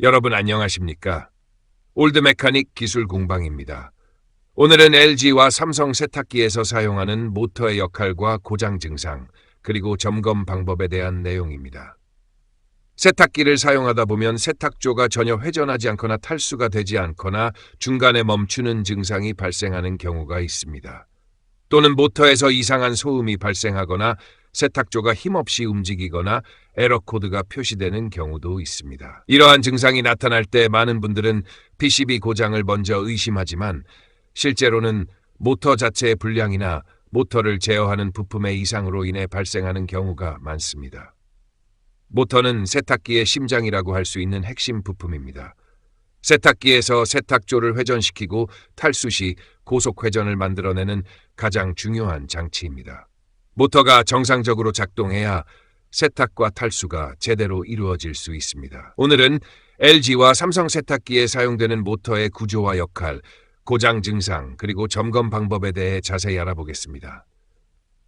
여러분 안녕하십니까? 올드메카닉 기술 공방입니다. 오늘은 LG와 삼성 세탁기에서 사용하는 모터의 역할과 고장 증상, 그리고 점검 방법에 대한 내용입니다. 세탁기를 사용하다 보면 세탁조가 전혀 회전하지 않거나 탈수가 되지 않거나 중간에 멈추는 증상이 발생하는 경우가 있습니다. 또는 모터에서 이상한 소음이 발생하거나 세탁조가 힘없이 움직이거나 에러 코드가 표시되는 경우도 있습니다. 이러한 증상이 나타날 때 많은 분들은 PCB 고장을 먼저 의심하지만 실제로는 모터 자체의 불량이나 모터를 제어하는 부품의 이상으로 인해 발생하는 경우가 많습니다. 모터는 세탁기의 심장이라고 할 수 있는 핵심 부품입니다. 세탁기에서 세탁조를 회전시키고 탈수 시 고속 회전을 만들어내는 가장 중요한 장치입니다. 모터가 정상적으로 작동해야 세탁과 탈수가 제대로 이루어질 수 있습니다. 오늘은 LG와 삼성 세탁기에 사용되는 모터의 구조와 역할, 고장 증상, 그리고 점검 방법에 대해 자세히 알아보겠습니다.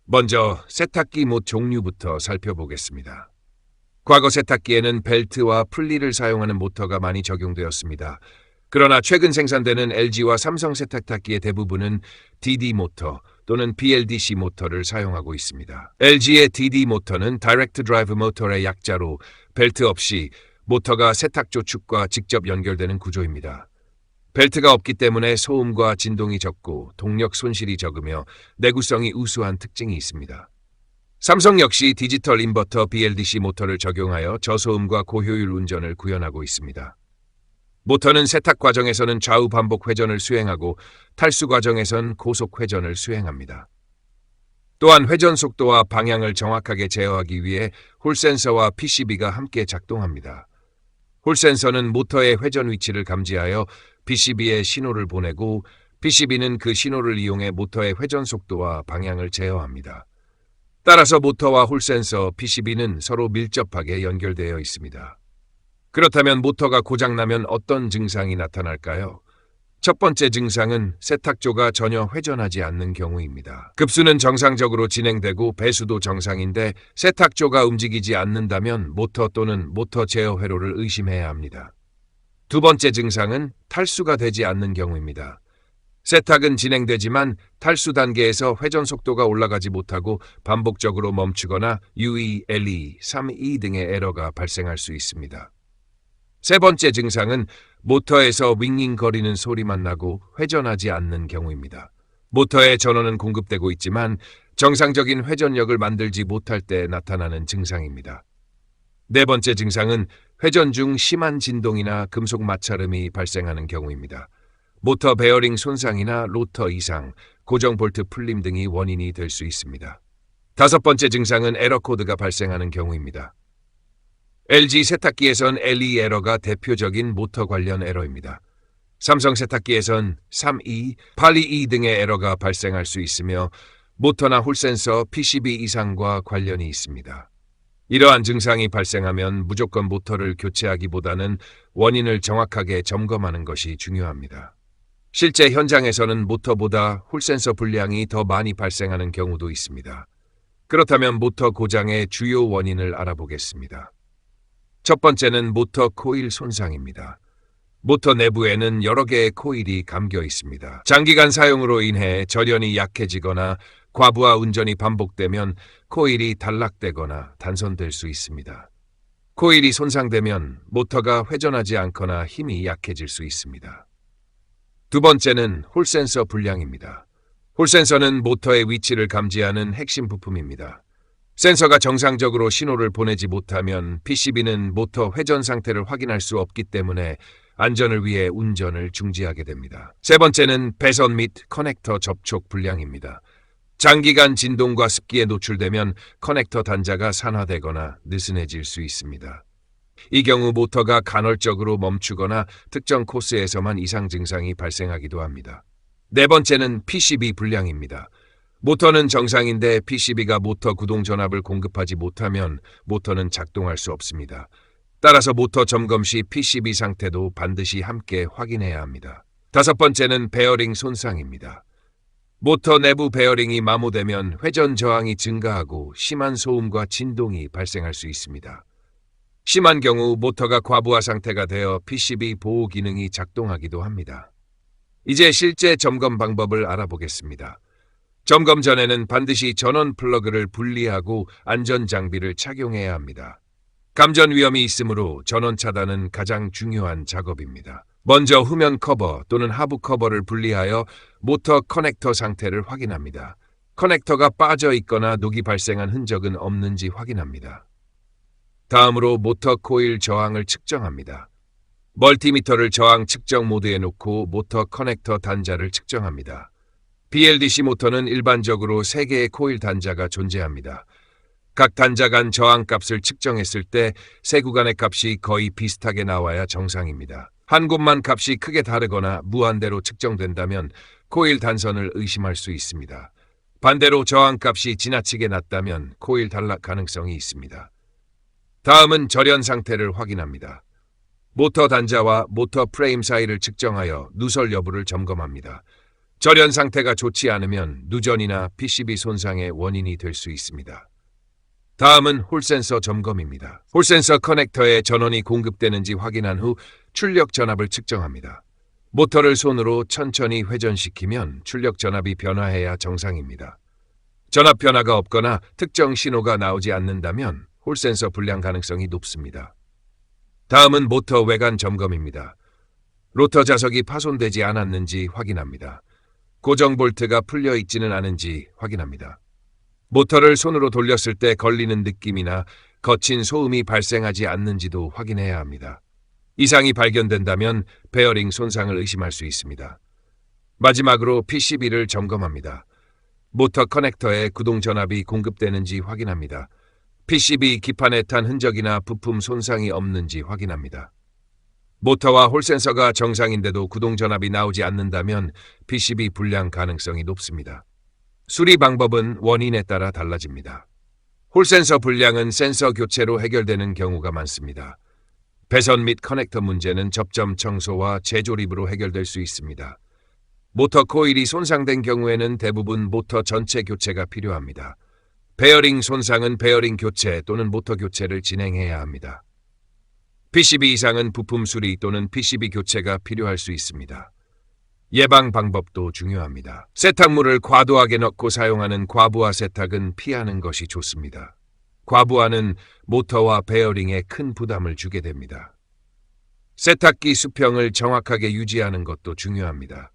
먼저 세탁기 못 종류부터 살펴보겠습니다. 과거 세탁기에는 벨트와 풀리를 사용하는 모터가 많이 적용되었습니다. 그러나 최근 생산되는 LG와 삼성 세탁기의 대부분은 DD 모터 또는 BLDC 모터를 사용하고 있습니다. LG의 DD 모터는 Direct Drive Motor의 약자로 벨트 없이 모터가 세탁조 축과 직접 연결되는 구조입니다. 벨트가 없기 때문에 소음과 진동이 적고 동력 손실이 적으며 내구성이 우수한 특징이 있습니다. 삼성 역시 디지털 인버터 BLDC 모터를 적용하여 저소음과 고효율 운전을 구현하고 있습니다. 모터는 세탁 과정에서는 좌우 반복 회전을 수행하고 탈수 과정에선 고속 회전을 수행합니다. 또한 회전 속도와 방향을 정확하게 제어하기 위해 홀 센서와 PCB가 함께 작동합니다. 홀 센서는 모터의 회전 위치를 감지하여 PCB에 신호를 보내고 PCB는 그 신호를 이용해 모터의 회전 속도와 방향을 제어합니다. 따라서 모터와 홀 센서, PCB는 서로 밀접하게 연결되어 있습니다. 그렇다면 모터가 고장나면 어떤 증상이 나타날까요? 첫 번째 증상은 세탁조가 전혀 회전하지 않는 경우입니다. 급수는 정상적으로 진행되고 배수도 정상인데 세탁조가 움직이지 않는다면 모터 또는 모터 제어 회로를 의심해야 합니다. 두 번째 증상은 탈수가 되지 않는 경우입니다. 세탁은 진행되지만 탈수 단계에서 회전 속도가 올라가지 못하고 반복적으로 멈추거나 UE, LE, 3E 등의 에러가 발생할 수 있습니다. 세 번째 증상은 모터에서 윙윙거리는 소리만 나고 회전하지 않는 경우입니다. 모터에 전원은 공급되고 있지만 정상적인 회전력을 만들지 못할 때 나타나는 증상입니다. 네 번째 증상은 회전 중 심한 진동이나 금속 마찰음이 발생하는 경우입니다. 모터 베어링 손상이나 로터 이상, 고정 볼트 풀림 등이 원인이 될 수 있습니다. 다섯 번째 증상은 에러 코드가 발생하는 경우입니다. LG 세탁기에선 LE 에러가 대표적인 모터 관련 에러입니다. 삼성 세탁기에선 3E, 8E 등의 에러가 발생할 수 있으며 모터나 홀 센서, PCB 이상과 관련이 있습니다. 이러한 증상이 발생하면 무조건 모터를 교체하기보다는 원인을 정확하게 점검하는 것이 중요합니다. 실제 현장에서는 모터보다 홀 센서 불량이 더 많이 발생하는 경우도 있습니다. 그렇다면 모터 고장의 주요 원인을 알아보겠습니다. 첫 번째는 모터 코일 손상입니다. 모터 내부에는 여러 개의 코일이 감겨 있습니다. 장기간 사용으로 인해 절연이 약해지거나 과부하 운전이 반복되면 코일이 단락되거나 단선될 수 있습니다. 코일이 손상되면 모터가 회전하지 않거나 힘이 약해질 수 있습니다. 두 번째는 홀 센서 불량입니다. 홀 센서는 모터의 위치를 감지하는 핵심 부품입니다. 센서가 정상적으로 신호를 보내지 못하면 PCB는 모터 회전 상태를 확인할 수 없기 때문에 안전을 위해 운전을 중지하게 됩니다. 세 번째는 배선 및 커넥터 접촉 불량입니다. 장기간 진동과 습기에 노출되면 커넥터 단자가 산화되거나 느슨해질 수 있습니다. 이 경우 모터가 간헐적으로 멈추거나 특정 코스에서만 이상 증상이 발생하기도 합니다. 네 번째는 PCB 불량입니다. 모터는 정상인데 PCB가 모터 구동 전압을 공급하지 못하면 모터는 작동할 수 없습니다. 따라서 모터 점검 시 PCB 상태도 반드시 함께 확인해야 합니다. 다섯 번째는 베어링 손상입니다. 모터 내부 베어링이 마모되면 회전 저항이 증가하고 심한 소음과 진동이 발생할 수 있습니다. 심한 경우 모터가 과부하 상태가 되어 PCB 보호 기능이 작동하기도 합니다. 이제 실제 점검 방법을 알아보겠습니다. 점검 전에는 반드시 전원 플러그를 분리하고 안전 장비를 착용해야 합니다. 감전 위험이 있으므로 전원 차단은 가장 중요한 작업입니다. 먼저 후면 커버 또는 하부 커버를 분리하여 모터 커넥터 상태를 확인합니다. 커넥터가 빠져 있거나 녹이 발생한 흔적은 없는지 확인합니다. 다음으로 모터 코일 저항을 측정합니다. 멀티미터를 저항 측정 모드에 놓고 모터 커넥터 단자를 측정합니다. BLDC 모터는 일반적으로 3개의 코일 단자가 존재합니다. 각 단자 간 저항 값을 측정했을 때 세 구간의 값이 거의 비슷하게 나와야 정상입니다. 한 곳만 값이 크게 다르거나 무한대로 측정된다면 코일 단선을 의심할 수 있습니다. 반대로 저항 값이 지나치게 낮다면 코일 단락 가능성이 있습니다. 다음은 절연 상태를 확인합니다. 모터 단자와 모터 프레임 사이를 측정하여 누설 여부를 점검합니다. 절연 상태가 좋지 않으면 누전이나 PCB 손상의 원인이 될 수 있습니다. 다음은 홀센서 점검입니다. 홀센서 커넥터에 전원이 공급되는지 확인한 후 출력 전압을 측정합니다. 모터를 손으로 천천히 회전시키면 출력 전압이 변화해야 정상입니다. 전압 변화가 없거나 특정 신호가 나오지 않는다면 홀센서 불량 가능성이 높습니다. 다음은 모터 외관 점검입니다. 로터 자석이 파손되지 않았는지 확인합니다. 고정 볼트가 풀려 있지는 않은지 확인합니다. 모터를 손으로 돌렸을 때 걸리는 느낌이나 거친 소음이 발생하지 않는지도 확인해야 합니다. 이상이 발견된다면 베어링 손상을 의심할 수 있습니다. 마지막으로 PCB를 점검합니다. 모터 커넥터에 구동 전압이 공급되는지 확인합니다. PCB 기판에 탄 흔적이나 부품 손상이 없는지 확인합니다. 모터와 홀센서가 정상인데도 구동 전압이 나오지 않는다면 PCB 불량 가능성이 높습니다. 수리 방법은 원인에 따라 달라집니다. 홀센서 불량은 센서 교체로 해결되는 경우가 많습니다. 배선 및 커넥터 문제는 접점 청소와 재조립으로 해결될 수 있습니다. 모터 코일이 손상된 경우에는 대부분 모터 전체 교체가 필요합니다. 베어링 손상은 베어링 교체 또는 모터 교체를 진행해야 합니다. PCB 이상은 부품 수리 또는 PCB 교체가 필요할 수 있습니다. 예방 방법도 중요합니다. 세탁물을 과도하게 넣고 사용하는 과부하 세탁은 피하는 것이 좋습니다. 과부하는 모터와 베어링에 큰 부담을 주게 됩니다. 세탁기 수평을 정확하게 유지하는 것도 중요합니다.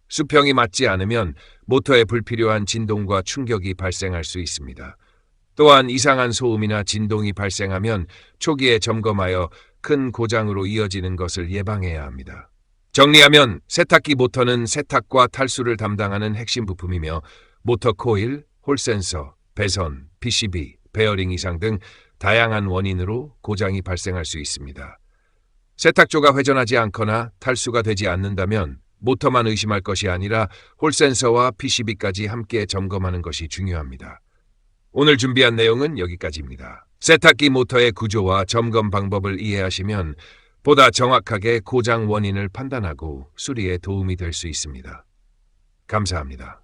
수평이 맞지 않으면 모터에 불필요한 진동과 충격이 발생할 수 있습니다. 또한 이상한 소음이나 진동이 발생하면 초기에 점검하여 큰 고장으로 이어지는 것을 예방해야 합니다. 정리하면 세탁기 모터는 세탁과 탈수를 담당하는 핵심 부품이며 모터 코일, 홀센서, 배선, PCB, 베어링 이상 등 다양한 원인으로 고장이 발생할 수 있습니다. 세탁조가 회전하지 않거나 탈수가 되지 않는다면 모터만 의심할 것이 아니라 홀센서와 PCB까지 함께 점검하는 것이 중요합니다. 오늘 준비한 내용은 여기까지입니다. 세탁기 모터의 구조와 점검 방법을 이해하시면 보다 정확하게 고장 원인을 판단하고 수리에 도움이 될 수 있습니다. 감사합니다.